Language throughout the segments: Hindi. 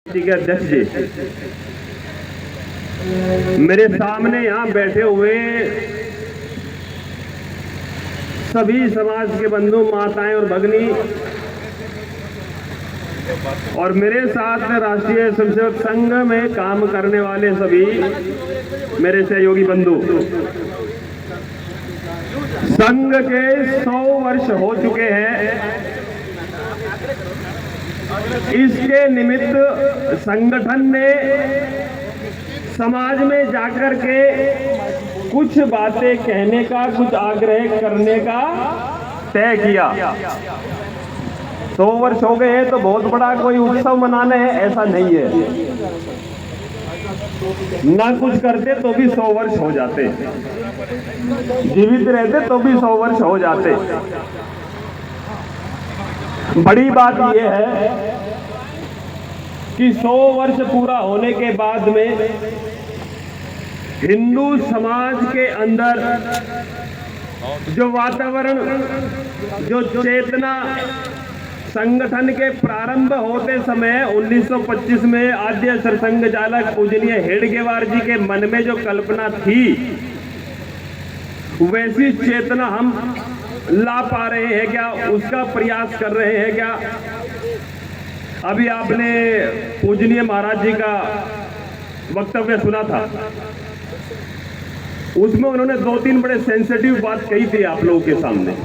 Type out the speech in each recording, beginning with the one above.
के अध्यक्ष जी, मेरे सामने यहाँ बैठे हुए सभी समाज के बंधु, माताएं और भगिनी और मेरे साथ राष्ट्रीय स्वयंसेवक संघ में काम करने वाले सभी मेरे सहयोगी बंधु, संघ के 100 वर्ष हो चुके हैं। इसके निमित्त संगठन ने समाज में जाकर के कुछ बातें कहने का, कुछ आग्रह करने का तय किया। 100 वर्ष हो गए हैं तो बहुत बड़ा कोई उत्सव मनाने है ऐसा नहीं है, ना कुछ करते तो भी 100 वर्ष हो जाते, जीवित रहते तो भी 100 वर्ष हो जाते। बड़ी बात यह है कि 100 वर्ष पूरा होने के बाद में हिंदू समाज के अंदर जो वातावरण, जो चेतना संगठन के प्रारंभ होते समय 1925 में आद्य सरसंघ चालक पूजनीय हेडगेवार जी के मन में जो कल्पना थी, वैसी चेतना हम ला पा रहे हैं क्या? उसका प्रयास कर रहे हैं क्या? अभी आपने पूजनीय महाराज जी का वक्तव्य सुना था, उसमें उन्होंने 2-3 बड़े सेंसिटिव बात कही थी आप लोगों के सामने।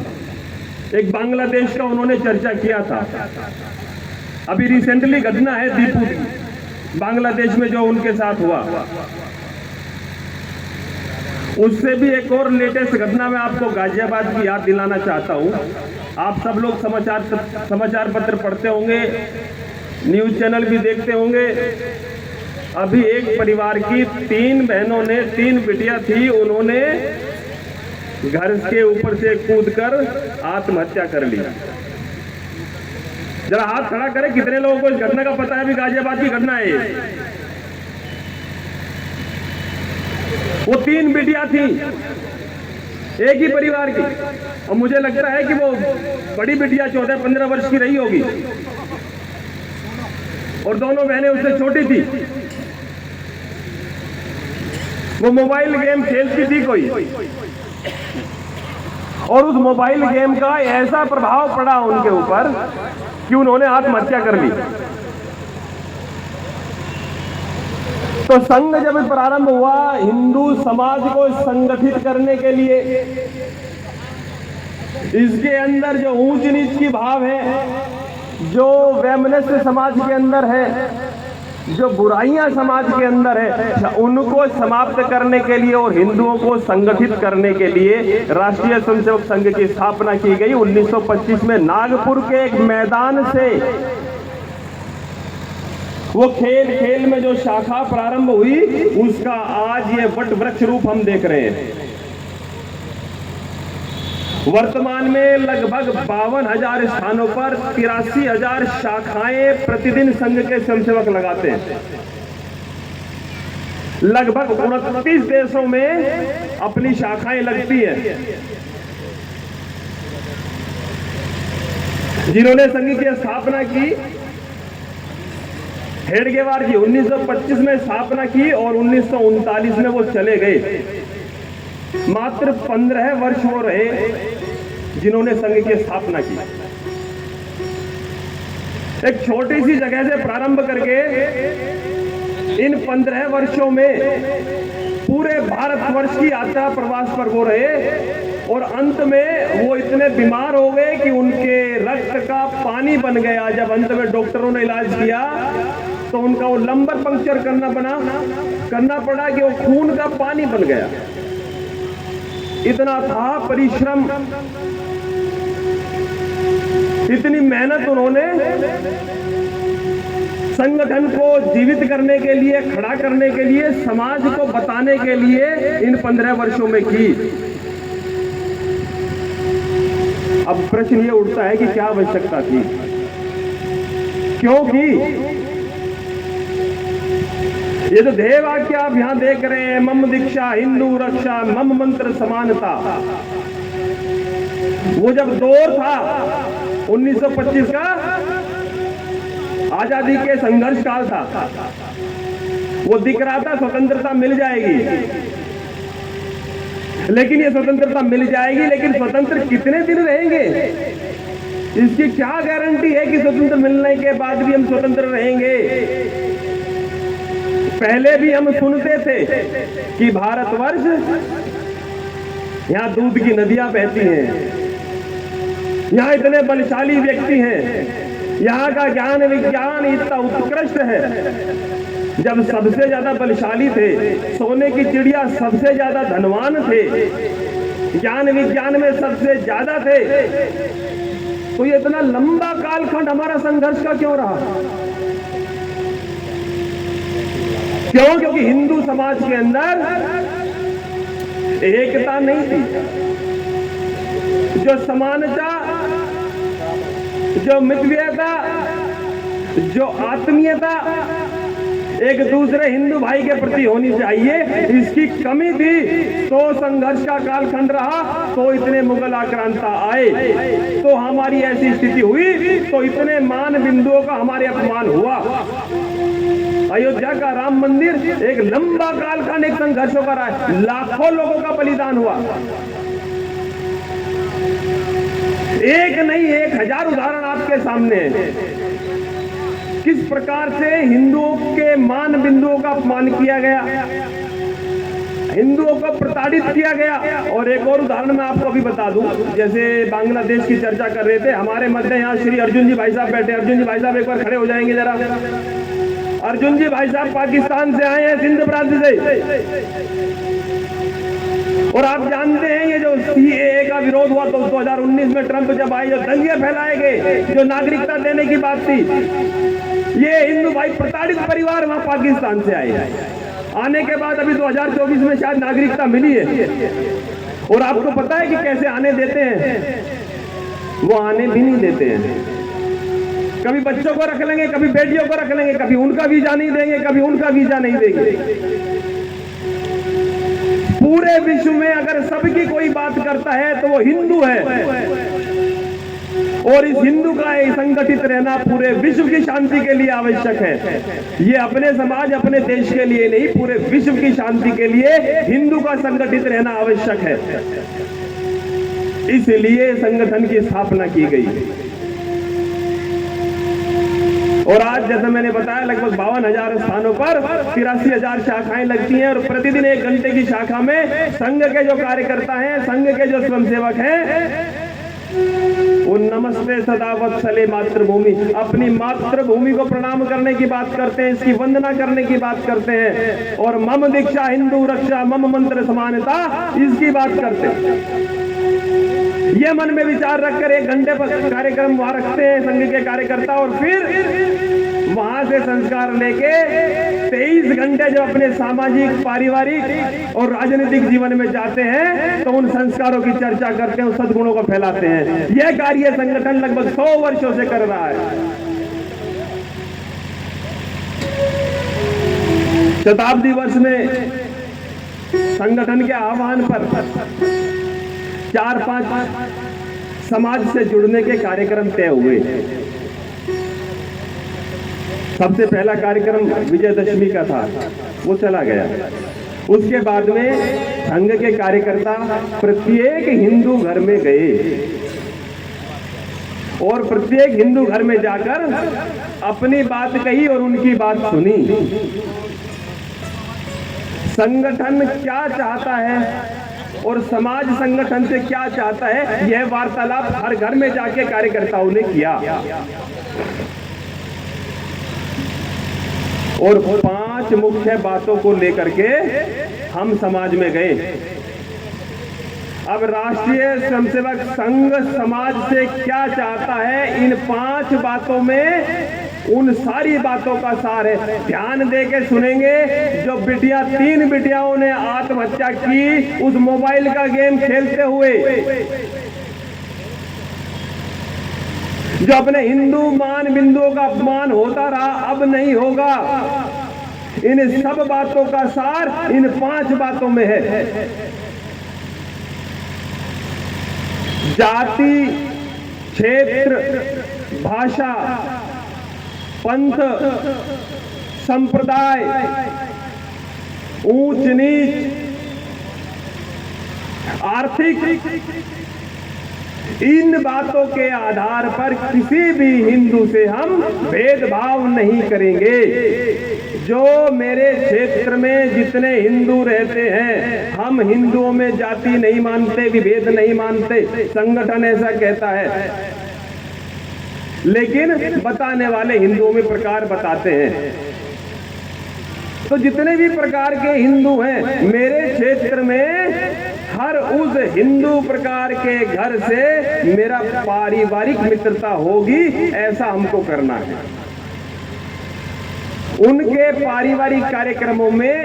एक बांग्लादेश का उन्होंने चर्चा किया था। अभी रिसेंटली घटना है दीपू बांग्लादेश में जो उनके साथ हुआ, उससे भी एक और लेटेस्ट घटना में आपको गाजियाबाद की याद दिलाना चाहता हूं। आप सब लोग समाचार पत्र पढ़ते होंगे, न्यूज चैनल भी देखते होंगे। अभी एक परिवार की 3 बहनों ने, 3 बिटिया थी, उन्होंने घर के ऊपर से कूदकर आत्महत्या कर ली। जरा हाथ खड़ा करें, कितने लोगों को इस घटना का पता है? अभी गाजियाबाद की घटना है। वो 3 बिटिया थी एक ही परिवार की, और मुझे लगता है कि वो बड़ी बिटिया 14-15 वर्ष की रही होगी और दोनों बहनें उससे छोटी थी। वो मोबाइल गेम खेलती थी कोई, और उस मोबाइल गेम का ऐसा प्रभाव पड़ा उनके ऊपर कि उन्होंने आत्महत्या कर ली। तो संघ जब प्रारंभ हुआ हिंदू समाज को संगठित करने के लिए, इसके अंदर जो ऊंच नीच की भाव है, जो वैमनस्य समाज के अंदर है, जो बुराइयां समाज के अंदर है, उनको समाप्त करने के लिए और हिंदुओं को संगठित करने के लिए राष्ट्रीय स्वयंसेवक संघ की स्थापना की गई। 1925 में नागपुर के एक मैदान से वो खेल में जो शाखा प्रारंभ हुई, उसका आज ये वट वृक्ष रूप हम देख रहे हैं। वर्तमान में लगभग 52,000 स्थानों पर 83,000 शाखाएं प्रतिदिन संघ के स्वयंसेवक लगाते हैं। लगभग 29 देशों में अपनी शाखाएं लगती हैं। जिन्होंने संघ की स्थापना की, हेडगेवार जी 1925 में स्थापना की और 1939 में वो चले गए। मात्र 15 वर्ष वो रहे जिन्होंने संघ की स्थापना की। एक छोटी सी जगह से प्रारंभ करके इन 15 वर्षों में पूरे भारतवर्ष की यात्रा प्रवास पर वो रहे और अंत में वो इतने बीमार हो गए कि उनके रक्त का पानी बन गया। जब अंत में डॉक्टरों ने इलाज किया तो उनका वो लंबर पंक्चर करना पड़ा कि वो खून का पानी बन गया। इतना था परिश्रम, इतनी मेहनत उन्होंने संगठन को जीवित करने के लिए, खड़ा करने के लिए, समाज को बताने के लिए इन 15 वर्षों में की। अब प्रश्न ये उठता है कि क्या आवश्यकता थी, क्योंकि ये जो ध्येय वाक्य आप यहां देख रहे हैं, मम दीक्षा हिंदू रक्षा, मम मंत्र समानता, वो जब दौर था 1925 का, आजादी के संघर्ष काल था, वो दिख रहा था स्वतंत्रता मिल जाएगी, लेकिन ये स्वतंत्रता मिल जाएगी, लेकिन स्वतंत्र कितने दिन रहेंगे, इसकी क्या गारंटी है कि स्वतंत्र मिलने के बाद भी हम स्वतंत्र रहेंगे। पहले भी हम सुनते थे कि भारतवर्ष, यहां दूध की नदियां बहती हैं, यहां इतने बलशाली व्यक्ति हैं, यहां का ज्ञान विज्ञान इतना उत्कृष्ट है। जब सबसे ज्यादा बलशाली थे, सोने की चिड़िया सबसे ज्यादा धनवान थे, ज्ञान विज्ञान में सबसे ज्यादा थे, तो ये इतना लंबा कालखंड हमारा संघर्ष का क्यों रहा? क्यों? क्योंकि हिंदू समाज के अंदर एकता नहीं थी, जो समानता, जो मितव्ययता, जो आत्मीयता एक दूसरे हिंदू भाई के प्रति होनी चाहिए, इसकी कमी थी। तो संघर्ष का कालखंड रहा, तो इतने मुगल आक्रांता आए, तो हमारी ऐसी स्थिति हुई, तो इतने मान बिंदुओं का हमारे अपमान हुआ। अयोध्या का राम मंदिर एक लंबा कालखंड एक संघर्षों का रहा है, लाखों लोगों का बलिदान हुआ। एक नहीं 1000 उदाहरण आपके सामने है, किस प्रकार से हिंदुओं के मान बिंदुओं का अपमान किया गया, हिंदुओं को प्रताड़ित किया गया। और एक और उदाहरण मैं आपको अभी बता दूं, जैसे बांग्लादेश की चर्चा कर रहे थे, हमारे मध्य यहाँ श्री अर्जुन जी भाई साहब बैठे। अर्जुन जी भाई साहब एक बार खड़े हो जाएंगे जरा। अर्जुन जी भाई साहब पाकिस्तान से आए हैं, सिंध प्रांत से, और आप जानते हैं ये जो सीएए का विरोध हुआ तो 2019 में ट्रंप जब आए, जो दंगे फैलाए गए, जो नागरिकता देने की बात थी, ये हिंदू भाई प्रताड़ित परिवार वहां पाकिस्तान से आए। आने के बाद अभी 2024 में शायद नागरिकता मिली है, और आपको पता है कि कैसे आने देते हैं? वो आने भी नहीं देते हैं। कभी बच्चों को रख लेंगे, कभी बेटियों को रख लेंगे, कभी उनका वीजा नहीं देंगे, कभी उनका वीजा नहीं देंगे। पूरे विश्व में अगर सबकी कोई बात करता है तो वो हिंदू है, और इस हिंदू का संगठित रहना पूरे विश्व की शांति के लिए आवश्यक है। ये अपने समाज, अपने देश के लिए नहीं, पूरे विश्व की शांति के लिए हिंदू का संगठित रहना आवश्यक है। इसलिए संगठन की स्थापना की गई। और आज जैसे मैंने बताया लगभग 52,000 स्थानों पर 83,000 शाखाएं लगती हैं, और प्रतिदिन 1 घंटे की शाखा में संघ के जो कार्यकर्ता हैं, संघ के जो स्वयंसेवक हैं, वो नमस्ते सदा वत्सले मातृभूमि, अपनी मातृभूमि को प्रणाम करने की बात करते हैं, इसकी वंदना करने की बात करते हैं, और मम दीक्षा हिंदू रक्षा मम मंत्र समानता, इसकी बात करते हैं। ये मन में विचार रखकर 1 घंटे पर कार्यक्रम वहां रखते हैं संघ के कार्यकर्ता, और फिर वहां से संस्कार लेके 23 घंटे जो अपने सामाजिक, पारिवारिक और राजनीतिक जीवन में जाते हैं, तो उन संस्कारों की चर्चा करते हैं, उन सद्गुणों को फैलाते हैं। यह कार्य संगठन लगभग 100 वर्षों से कर रहा है। शताब्दी वर्ष में संगठन के आह्वान पर 4-5 समाज से जुड़ने के कार्यक्रम तय हुए। सबसे पहला कार्यक्रम विजयदशमी का था, वो चला गया। उसके बाद में संघ के कार्यकर्ता प्रत्येक हिंदू घर में गए, और प्रत्येक हिंदू घर में जाकर अपनी बात कही और उनकी बात सुनी। संगठन क्या चाहता है और समाज संगठन से क्या चाहता है, यह वार्तालाप हर घर में जाके कार्यकर्ताओं ने किया। और 5 मुख्य बातों को लेकर के हम समाज में गए। अब राष्ट्रीय स्वयंसेवक संघ समाज से क्या चाहता है, इन 5 बातों में उन सारी बातों का सार है। ध्यान दे के सुनेंगे। जो बिटिया 3 बिटियाओं ने आत्महत्या की उस मोबाइल का गेम खेलते हुए, जो अपने हिंदू मान बिंदुओं का अपमान होता रहा, अब नहीं होगा। इन सब बातों का सार इन 5 बातों में है। जाति, क्षेत्र, भाषा पंथ, संप्रदाय, ऊंच नीच, आर्थिक, इन बातों के आधार पर किसी भी हिंदू से हम भेदभाव नहीं करेंगे। जो मेरे क्षेत्र में जितने हिंदू रहते हैं, हम हिंदुओं में जाति नहीं मानते, विभेद नहीं मानते, संगठन ऐसा कहता है, लेकिन बताने वाले हिंदुओं में प्रकार बताते हैं। तो जितने भी प्रकार के हिंदू हैं मेरे क्षेत्र में, हर उस हिंदू प्रकार के घर से मेरा पारिवारिक मित्रता होगी, ऐसा हमको करना है। उनके पारिवारिक कार्यक्रमों में,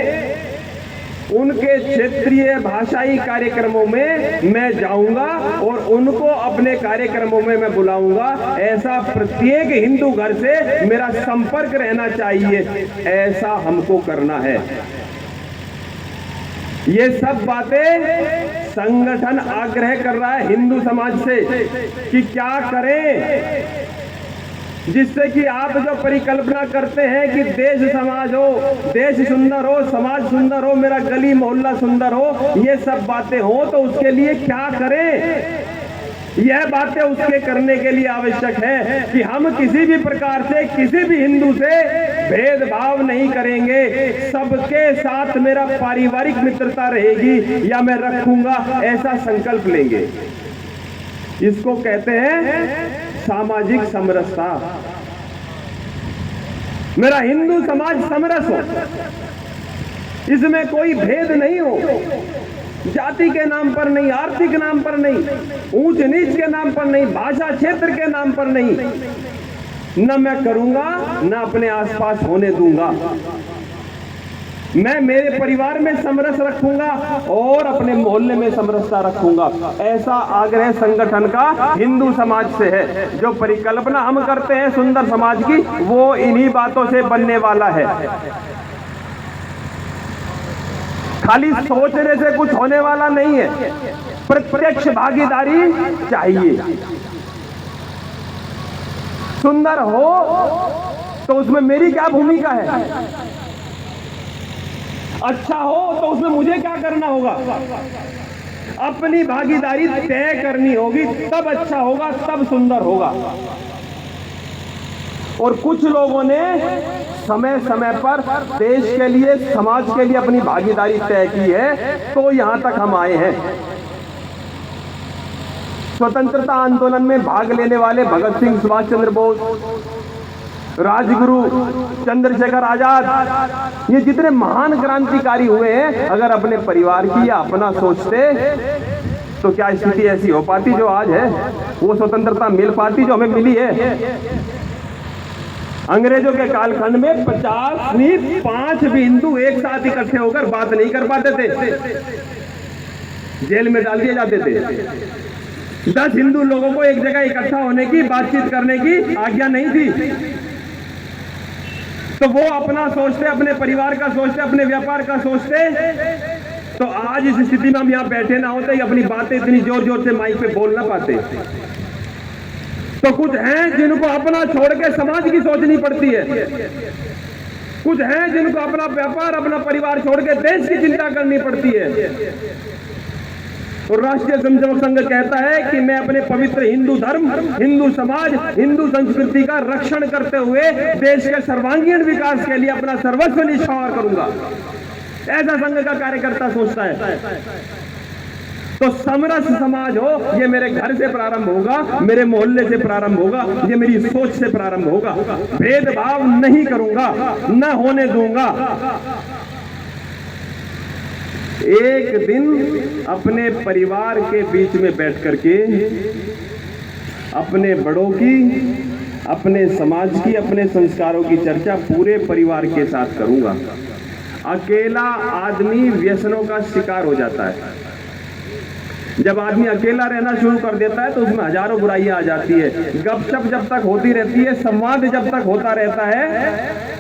उनके क्षेत्रीय भाषाई कार्यक्रमों में मैं जाऊंगा और उनको अपने कार्यक्रमों में मैं बुलाऊंगा। ऐसा प्रत्येक हिंदू घर से मेरा संपर्क रहना चाहिए, ऐसा हमको करना है। ये सब बातें संगठन आग्रह कर रहा है हिंदू समाज से कि क्या करें जिससे कि आप जो परिकल्पना करते हैं कि देश समाज हो, देश सुंदर हो, समाज सुंदर हो, मेरा गली मोहल्ला सुंदर हो, ये सब बातें हो, तो उसके लिए क्या करें। यह बातें उसके करने के लिए आवश्यक है कि हम किसी भी प्रकार से किसी भी हिंदू से भेदभाव नहीं करेंगे, सबके साथ मेरा पारिवारिक मित्रता रहेगी या मैं रखूंगा, ऐसा संकल्प लेंगे। इसको कहते हैं सामाजिक समरसता। मेरा हिंदू समाज समरस हो, इसमें कोई भेद नहीं हो, जाति के नाम पर नहीं, आर्थिक नाम पर नहीं, ऊंच नीच के नाम पर नहीं, भाषा क्षेत्र के नाम पर नहीं, न मैं करूंगा न अपने आसपास होने दूंगा। मैं मेरे परिवार में समरस रखूंगा और अपने मोहल्ले में समरसता रखूंगा। ऐसा आग्रह संगठन का हिंदू समाज से है। जो परिकल्पना हम करते हैं सुंदर समाज की, वो इन्हीं बातों से बनने वाला है। खाली सोचने से कुछ होने वाला नहीं है, प्रत्यक्ष भागीदारी चाहिए। सुंदर हो तो उसमें मेरी क्या भूमिका है, अच्छा हो तो उसमें मुझे क्या करना होगा, अपनी भागीदारी तय करनी होगी, तब अच्छा होगा, तब सुंदर होगा। और कुछ लोगों ने समय समय पर देश के लिए, समाज के लिए अपनी भागीदारी तय की है, तो यहां तक हम आए हैं। स्वतंत्रता आंदोलन में भाग लेने वाले भगत सिंह, सुभाष चंद्र बोस, राजगुरु, चंद्रशेखर आजाद, ये जितने महान क्रांतिकारी हुए हैं, अगर अपने परिवार की या अपना सोचते तो क्या स्थिति ऐसी हो पाती जो आज है, वो स्वतंत्रता मिल पाती जो हमें मिली है। अंग्रेजों के कालखंड में 50 नहीं 5 भी हिंदू एक साथ इकट्ठे होकर बात नहीं कर पाते थे, जेल में डाल दिए जाते थे। 10 हिंदू लोगों को एक जगह इकट्ठा होने की, बातचीत करने की आज्ञा नहीं थी। तो वो अपना सोचते, अपने परिवार का सोचते, अपने व्यापार का सोचते, तो आज इस स्थिति में हम यहाँ बैठे ना होते, अपनी बातें इतनी जोर जोर से माइक पे बोल ना पाते। तो कुछ हैं जिनको अपना छोड़ के समाज की सोचनी पड़ती है, कुछ हैं जिनको अपना व्यापार, अपना परिवार छोड़ के देश की चिंता करनी पड़ती है। और राष्ट्रीय स्वयंसेवक संघ कहता है कि मैं अपने पवित्र हिंदू धर्म, हिंदू समाज, हिंदू संस्कृति का रक्षण करते हुए देश के सर्वांगीण विकास के लिए अपना सर्वस्व निछावर करूंगा, ऐसा संघ का कार्यकर्ता सोचता है। तो समरस समाज हो, ये मेरे घर से प्रारंभ होगा, मेरे मोहल्ले से प्रारंभ होगा, ये मेरी सोच से प्रारंभ होगा। भेदभाव नहीं करूंगा, न होने दूंगा। एक दिन अपने परिवार के बीच में बैठ करके अपने बड़ों की, अपने समाज की, अपने संस्कारों की चर्चा पूरे परिवार के साथ करूंगा। अकेला आदमी व्यसनों का शिकार हो जाता है। जब आदमी अकेला रहना शुरू कर देता है तो उसमें हजारों बुराइयां आ जाती है। गपशप जब तक होती रहती है, संवाद जब तक होता रहता है,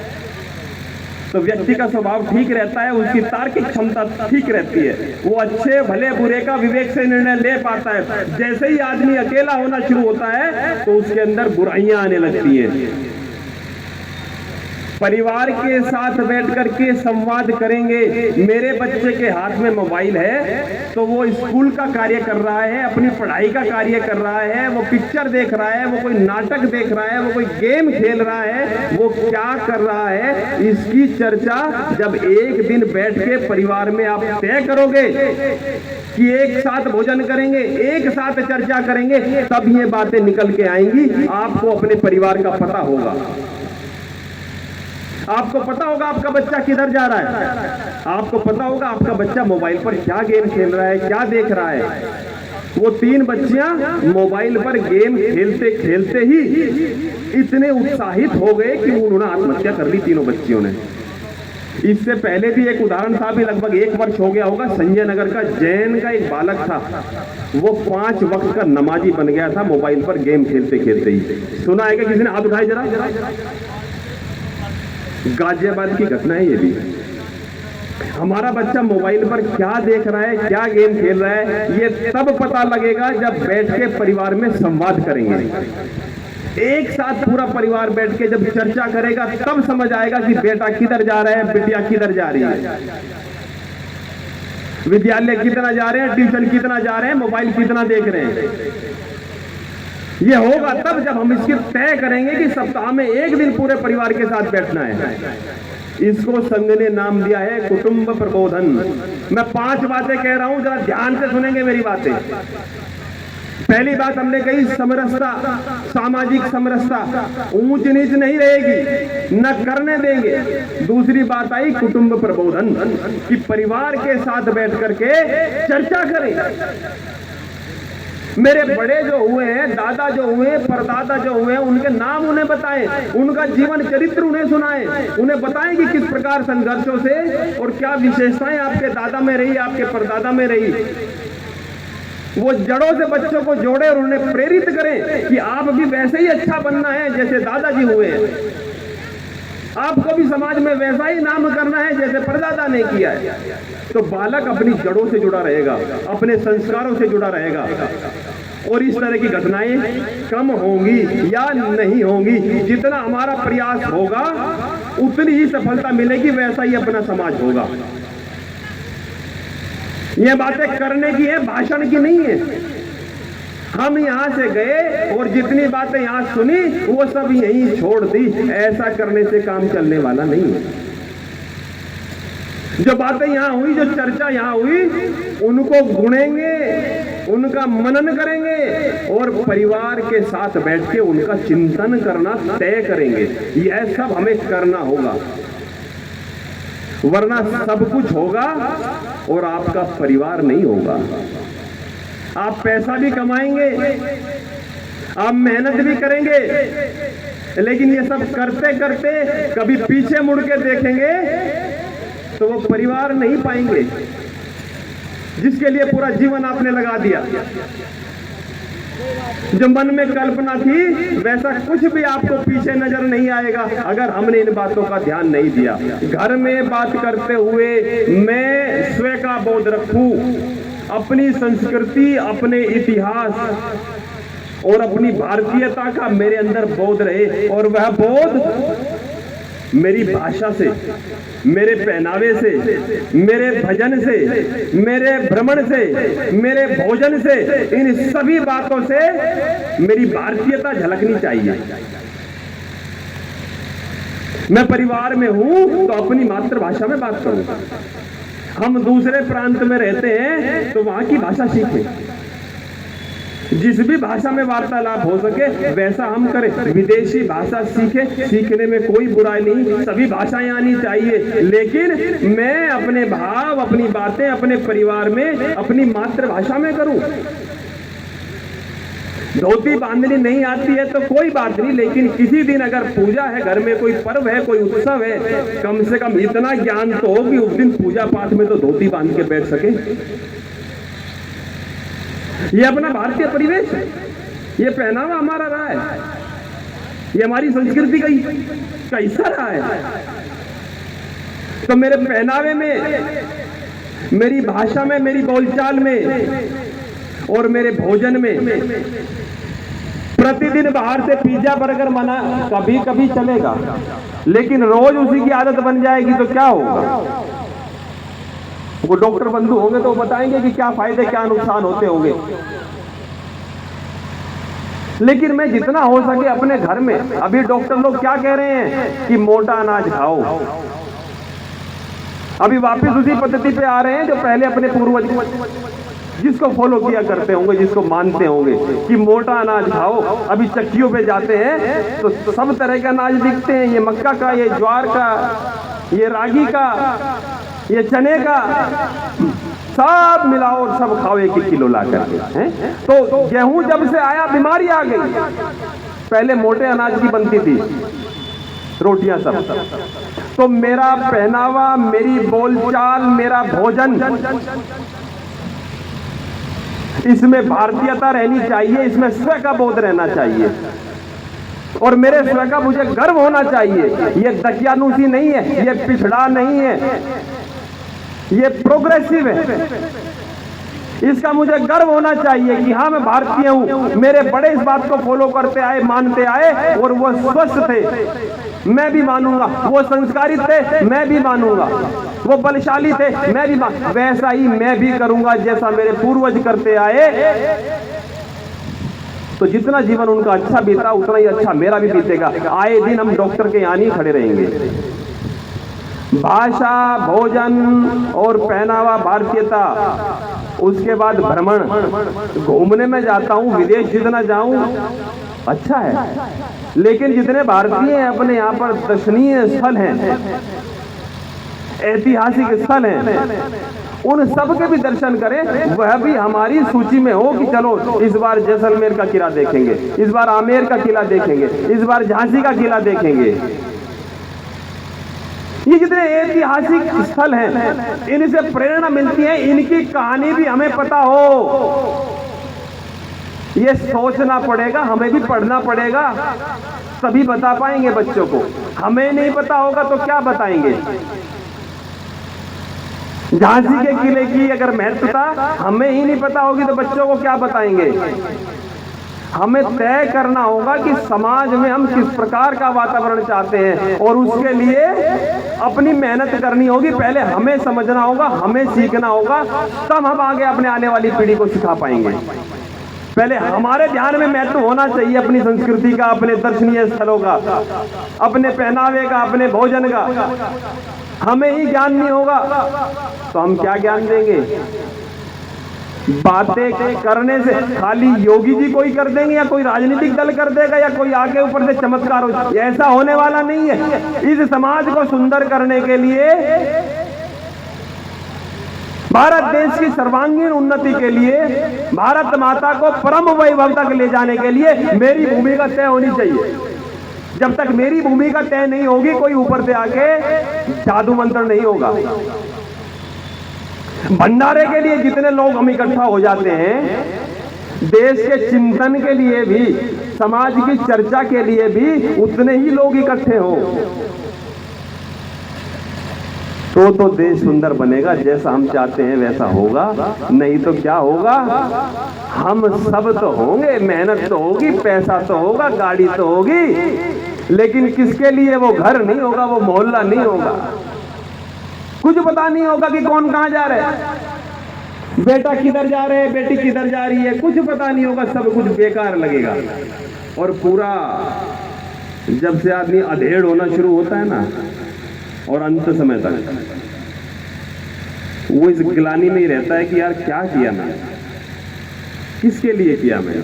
तो व्यक्ति का स्वभाव ठीक रहता है, उसकी तार्किक क्षमता ठीक रहती है, वो अच्छे भले बुरे का विवेक से निर्णय ले पाता है। जैसे ही आदमी अकेला होना शुरू होता है तो उसके अंदर बुराइयां आने लगती हैं। परिवार के साथ बैठ करके संवाद करेंगे। मेरे बच्चे के हाथ में मोबाइल है तो वो स्कूल का कार्य कर रहा है, अपनी पढ़ाई का कार्य कर रहा है, वो पिक्चर देख रहा है, वो कोई नाटक देख रहा है, वो कोई गेम खेल रहा है, वो क्या कर रहा है, इसकी चर्चा जब एक दिन बैठ के परिवार में आप तय करोगे कि एक साथ भोजन करेंगे, एक साथ चर्चा करेंगे, तब ये बातें निकल के आएंगी। आपको अपने परिवार का पता होगा, आपको पता होगा आपका बच्चा किधर जा रहा है, आपको पता होगा आपका बच्चा मोबाइल पर क्या गेम खेल रहा है, क्या देख रहा है। वो 3 बच्चियां मोबाइल पर गेम खेलते खेलते ही इतने उत्साहित हो गए कि उन्होंने आत्महत्या कर ली, तीनों बच्चियों ने। इससे पहले भी एक उदाहरण था, भी लगभग 1 वर्ष हो गया होगा, संजय नगर का जैन का एक बालक था, वो 5 वक्त का नमाजी बन गया था मोबाइल पर गेम खेलते खेलते ही। सुना है कि किसी ने हाथ उठाए जरा? गाजियाबाद की घटना है ये भी। हमारा बच्चा मोबाइल पर क्या देख रहा है, क्या गेम खेल रहा है, ये तब पता लगेगा जब बैठ के परिवार में संवाद करेंगे। एक साथ पूरा परिवार बैठ के जब चर्चा करेगा तब समझ आएगा कि बेटा किधर जा रहा है, बिटिया किधर जा रही है, विद्यालय कितना जा रहे हैं, ट्यूशन कितना जा रहे हैं, मोबाइल कितना देख रहे हैं। ये होगा तब जब हम इसकी तय करेंगे कि सप्ताह में एक दिन पूरे परिवार के साथ बैठना है। इसको संघ ने नाम दिया है कुटुंब प्रबोधन। मैं 5 बातें कह रहा हूं, जरा ध्यान से सुनेंगे मेरी बातें। पहली बात हमने कही समरसता, सामाजिक समरसता, ऊंच नीच नहीं रहेगी, न करने देंगे। दूसरी बात आई कुटुंब प्रबोधन, कि परिवार के साथ बैठ करके चर्चा करें। मेरे बड़े जो हुए हैं, दादा जो हुए, परदादा जो हुए, उनके नाम उन्हें बताएं, उनका जीवन चरित्र उन्हें सुनाएं, उन्हें बताएं कि किस प्रकार संघर्षों से और क्या विशेषताएं आपके दादा में रही, आपके परदादा में रही। वो जड़ों से बच्चों को जोड़े और उन्हें प्रेरित करें कि आप भी वैसे ही अच्छा बनना है जैसे दादाजी हुए हैं, आपको भी समाज में वैसा ही नाम करना है जैसे परदादा ने किया है। तो बालक अपनी जड़ों से जुड़ा रहेगा, अपने संस्कारों से जुड़ा रहेगा, और इस तरह की घटनाएं कम होंगी या नहीं होंगी। जितना हमारा प्रयास होगा उतनी ही सफलता मिलेगी, वैसा ही अपना समाज होगा। ये बातें करने की है, भाषण की नहीं है। हम यहां से गए और जितनी बातें यहां सुनी वो सब यहीं छोड़ दी, ऐसा करने से काम चलने वाला नहीं है। जो बातें यहां हुई, जो चर्चा यहां हुई, उनको गुणेंगे, उनका मनन करेंगे और परिवार के साथ बैठ के उनका चिंतन करना तय करेंगे। यह सब हमें करना होगा, वरना सब कुछ होगा और आपका परिवार नहीं होगा। आप पैसा भी कमाएंगे, आप मेहनत भी करेंगे, लेकिन ये सब करते करते कभी पीछे मुड़ के देखेंगे तो वो परिवार नहीं पाएंगे जिसके लिए पूरा जीवन आपने लगा दिया। जो मन में कल्पना थी वैसा कुछ भी आपको पीछे नजर नहीं आएगा अगर हमने इन बातों का ध्यान नहीं दिया। घर में बात करते हुए मैं स्वयं का बोध रखूं, अपनी संस्कृति, अपने इतिहास और अपनी भारतीयता का मेरे अंदर बोध रहे, और वह बोध मेरी भाषा से, मेरे पहनावे से, मेरे भजन से, मेरे भ्रमण से, मेरे भोजन से, इन सभी बातों से मेरी भारतीयता झलकनी चाहिए। मैं परिवार में हूं तो अपनी मातृभाषा में बात करूं। हम दूसरे प्रांत में रहते हैं तो वहां की भाषा सीखें, जिस भी भाषा में वार्तालाप हो सके वैसा हम करें। विदेशी भाषा सीखें, सीखने में कोई बुराई नहीं, सभी भाषाएं आनी चाहिए, लेकिन मैं अपने भाव, अपनी बातें अपने परिवार में अपनी मातृभाषा में करूं। धोती बांधनी नहीं आती है तो कोई बात नहीं, लेकिन किसी दिन अगर पूजा है, घर में कोई पर्व है, कोई उत्सव है, कम से कम इतना ज्ञान तो हो कि उस दिन पूजा पाठ में तो धोती बांध के बैठ सके। ये अपना भारतीय परिवेश है, ये पहनावा हमारा रहा है, ये हमारी संस्कृति का हिस्सा रहा है। तो मेरे पहनावे में, मेरी भाषा में, मेरी बोलचाल में और मेरे भोजन में प्रतिदिन बाहर से पिज्जा बर्गर मना कभी कभी चलेगा, लेकिन रोज उसी की आदत बन जाएगी तो क्या होगा? वो डॉक्टर बंधु होंगे तो बताएंगे कि क्या फायदे क्या नुकसान होते होंगे। लेकिन मैं जितना हो सके अपने घर में, अभी डॉक्टर लोग क्या कह रहे हैं कि मोटा अनाज खाओ, अभी वापस उसी पद्धति पे आ रहे हैं जो पहले अपने पूर्वज जिसको फॉलो किया करते होंगे, जिसको मानते होंगे कि मोटा अनाज खाओ। अभी चक्कियों पे जाते हैं तो सब तरह के अनाज दिखते हैं, ये मक्का का, ये ज्वार का, ये रागी का, ये चने का, सब मिलाओ और सब खाओ 1-1 किलो ला करके हैं। तो गेहूं जब से आया बीमारी आ गई। पहले मोटे अनाज की बनती थी रोटियां सब। तो मेरा पहनावा, मेरी बोलचाल, मेरा भोजन, इसमें भारतीयता रहनी चाहिए, इसमें स्व का बोध रहना चाहिए और मेरे स्व का मुझे गर्व होना चाहिए। ये दकियानुसी नहीं है, ये पिछड़ा नहीं है, ये प्रोग्रेसिव है। इसका मुझे गर्व होना चाहिए कि हाँ मैं भारतीय हूं। मेरे बड़े इस बात को फॉलो करते आए, मानते आए और वो स्वस्थ थे, मैं भी मानूंगा। वो संस्कारित थे, मैं भी मानूंगा। वो बलशाली थे, मैं भी वैसा ही मैं भी करूंगा जैसा मेरे पूर्वज करते आए। तो जितना जीवन उनका अच्छा बीता उतना ही अच्छा मेरा भी बीतेगा। आए दिन हम डॉक्टर के यहाँ नहीं खड़े रहेंगे। भाषा, भोजन और पहनावा भारतीयता, उसके बाद भ्रमण, घूमने में जाता हूं, विदेश जितना जाऊं अच्छा है, लेकिन जितने भारतीय हैं अपने यहाँ पर दर्शनीय स्थल हैं, ऐतिहासिक स्थल हैं, उन सब के भी दर्शन करें। वह भी हमारी सूची में हो कि चलो इस बार जैसलमेर का किला देखेंगे, इस बार आमेर का किला देखेंगे, इस बार झांसी का किला देखेंगे। ये जितने ऐतिहासिक स्थल हैं, इनसे प्रेरणा मिलती है, इनकी कहानी भी हमें पता हो। ये सोचना पड़ेगा, हमें भी पढ़ना पड़ेगा, तभी बता पाएंगे बच्चों को। हमें नहीं पता होगा तो क्या बताएंगे? झांसी के किले की अगर महत्वता हमें ही नहीं पता होगी तो बच्चों को क्या बताएंगे? हमें तय करना होगा कि समाज में हम किस प्रकार का वातावरण चाहते हैं और उसके लिए अपनी मेहनत करनी होगी। पहले हमें समझना होगा, हमें सीखना होगा, तब हम आगे अपने आने वाली पीढ़ी को सिखा पाएंगे। पहले हमारे ध्यान में महत्व होना चाहिए अपनी संस्कृति का, अपने दर्शनीय स्थलों का, अपने पहनावे का, अपने भोजन का। हमें ही ज्ञान नहीं होगा तो हम क्या ज्ञान देंगे? बातें करने से खाली योगी जी कोई कर देंगे या कोई राजनीतिक दल कर देगा या कोई आगे ऊपर से चमत्कार हो, ऐसा होने वाला नहीं है। इस समाज को सुंदर करने के लिए, भारत देश की सर्वांगीण उन्नति के लिए, भारत माता को परम वैभव तक ले जाने के लिए मेरी भूमिका तय होनी चाहिए। जब तक मेरी भूमिका तय नहीं होगी, कोई ऊपर से आके जादू मंत्र नहीं होगा। भंडारे के लिए जितने लोग हम इकट्ठा हो जाते हैं, देश के चिंतन के लिए भी, समाज की चर्चा के लिए भी उतने ही लोग इकट्ठे हो तो देश सुंदर बनेगा। जैसा हम चाहते हैं वैसा होगा, नहीं तो क्या होगा? हम सब तो होंगे, मेहनत तो होगी, पैसा तो होगा, गाड़ी तो होगी, लेकिन किसके लिए? वो घर नहीं होगा, वो मोहल्ला नहीं होगा, कुछ पता नहीं होगा कि कौन कहां जा रहा है, बेटा किधर जा रहे हैं, बेटी किधर जा रही है, कुछ पता नहीं होगा। सब कुछ बेकार लगेगा। और पूरा जब से आदमी अधेड़ होना शुरू होता है ना, और अंत समय तक वो इस गिलानी में ही रहता है कि यार क्या किया मैं, किसके लिए किया मैं।